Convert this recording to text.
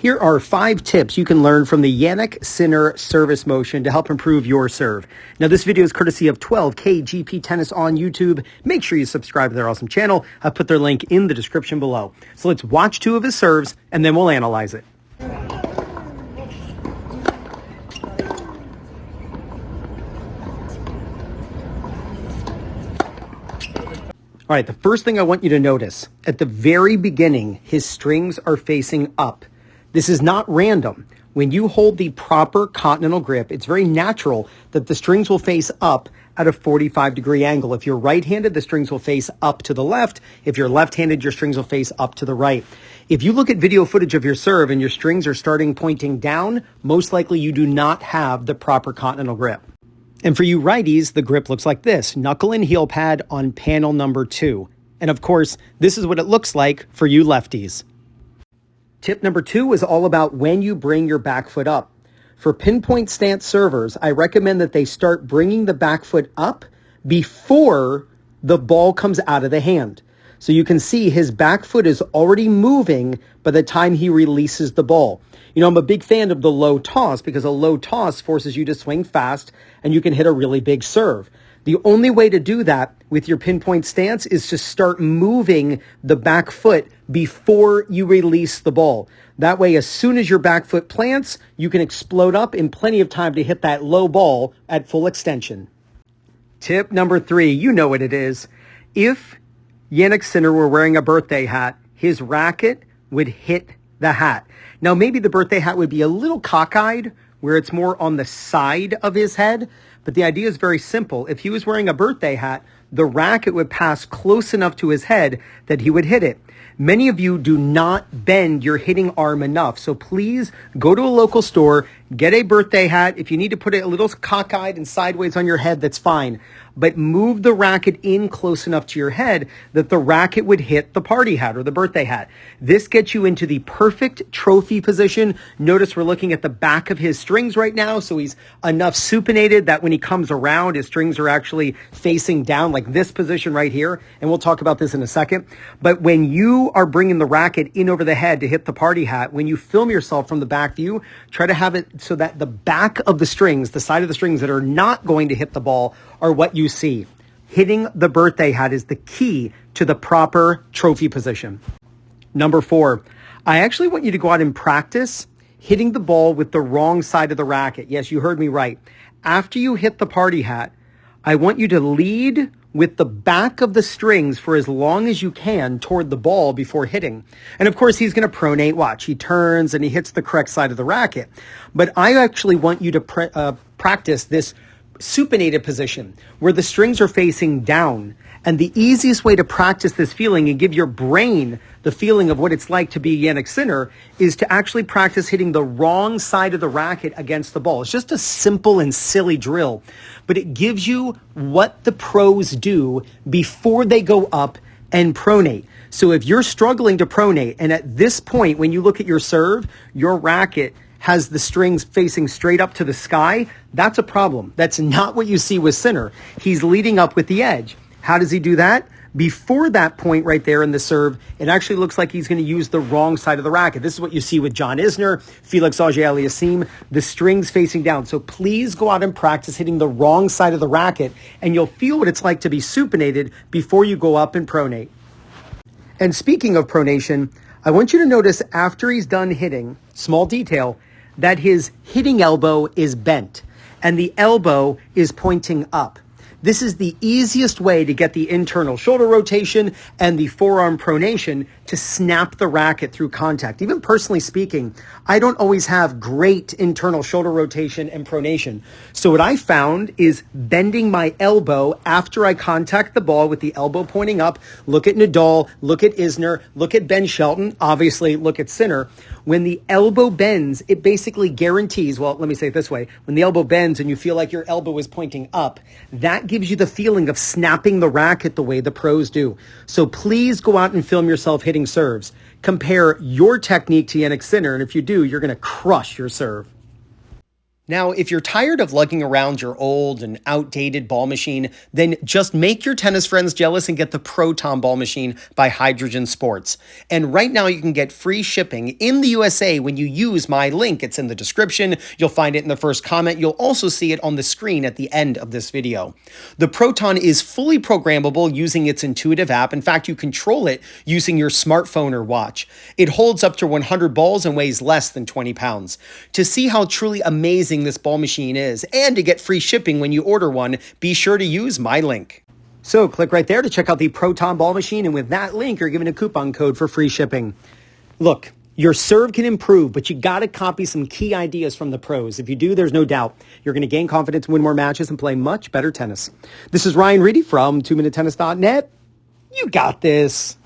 Here are 5 tips you can learn from the Jannik Sinner service motion to help improve your serve. Now, this video is courtesy of 12K GP Tennis on YouTube. Make sure you subscribe to their awesome channel. I've put their link in the description below. So let's watch 2 of his serves, and then we'll analyze it. All right, the first thing I want you to notice, at the very beginning, his strings are facing up. This is not random. When you hold the proper continental grip, it's very natural that the strings will face up at a 45-degree angle. If you're right-handed, the strings will face up to the left. If you're left-handed, your strings will face up to the right. If you look at video footage of your serve and your strings are starting pointing down, most likely you do not have the proper continental grip. And for you righties, the grip looks like this: knuckle and heel pad on panel number 2. And of course, this is what it looks like for you lefties. Tip number 2 is all about when you bring your back foot up. For pinpoint stance servers, I recommend that they start bringing the back foot up before the ball comes out of the hand. So you can see his back foot is already moving by the time he releases the ball. You know, I'm a big fan of the low toss because a low toss forces you to swing fast and you can hit a really big serve. The only way to do that with your pinpoint stance is to start moving the back foot before you release the ball. That way, as soon as your back foot plants, you can explode up in plenty of time to hit that low ball at full extension. Tip number 3, you know what it is. If Jannik Sinner were wearing a birthday hat, his racket would hit the hat. Now, maybe the birthday hat would be a little cockeyed, where it's more on the side of his head, but the idea is very simple. If he was wearing a birthday hat, the racket would pass close enough to his head that he would hit it. Many of you do not bend your hitting arm enough, so please go to a local store, get a birthday hat. If you need to put it a little cockeyed and sideways on your head, that's fine. But move the racket in close enough to your head that the racket would hit the party hat or the birthday hat. This gets you into the perfect trophy position. Notice we're looking at the back of his strings right now, so he's enough supinated that when he comes around, his strings are actually facing down, like this position right here. And we'll talk about this in a second. But when you are bringing the racket in over the head to hit the party hat, when you film yourself from the back view, try to have it so that the back of the strings, the side of the strings that are not going to hit the ball, are what you see. Hitting the birthday hat is the key to the proper trophy position. Number 4, I actually want you to go out and practice hitting the ball with the wrong side of the racket. Yes, you heard me right. After you hit the party hat, I want you to lead with the back of the strings for as long as you can toward the ball before hitting. And of course, he's going to pronate. Watch, he turns and he hits the correct side of the racket. But I actually want you to practice this supinated position where the strings are facing down. And the easiest way to practice this feeling and give your brain the feeling of what it's like to be Jannik Sinner is to actually practice hitting the wrong side of the racket against the ball. It's just a simple and silly drill, but it gives you what the pros do before they go up and pronate. So if you're struggling to pronate, and at this point, when you look at your serve, your racket has the strings facing straight up to the sky, that's a problem. That's not what you see with Sinner. He's leading up with the edge. How does he do that? Before that point right there in the serve, it actually looks like he's going to use the wrong side of the racket. This is what you see with John Isner, Felix Auger-Aliassime, the strings facing down. So please go out and practice hitting the wrong side of the racket, and you'll feel what it's like to be supinated before you go up and pronate. And speaking of pronation, I want you to notice after he's done hitting, small detail, that his hitting elbow is bent and the elbow is pointing up. This is the easiest way to get the internal shoulder rotation and the forearm pronation to snap the racket through contact. Even personally speaking, I don't always have great internal shoulder rotation and pronation. So what I found is bending my elbow after I contact the ball with the elbow pointing up. Look at Nadal, look at Isner, look at Ben Shelton, obviously look at Sinner. When the elbow bends, it basically guarantees, well, let me say it this way. When the elbow bends and you feel like your elbow is pointing up, that gives you the feeling of snapping the racket the way the pros do. So please go out and film yourself hitting serves. Compare your technique to Jannik Sinner, and if you do, you're going to crush your serve. Now, if you're tired of lugging around your old and outdated ball machine, then just make your tennis friends jealous and get the Proton Ball Machine by Hydrogen Sports. And right now you can get free shipping in the USA when you use my link. It's in the description. You'll find it in the first comment. You'll also see it on the screen at the end of this video. The Proton is fully programmable using its intuitive app. In fact, you control it using your smartphone or watch. It holds up to 100 balls and weighs less than 20 pounds. To see how truly amazing this ball machine is, and to get free shipping when you order one, be sure to use my link. So click right there to check out the Proton Ball Machine, and with that link, you're given a coupon code for free shipping. Look, your serve can improve, but you got to copy some key ideas from the pros. If you do, there's no doubt you're going to gain confidence, win more matches, and play much better tennis. This is Ryan Reedy from 2minutetennis.net. You got this.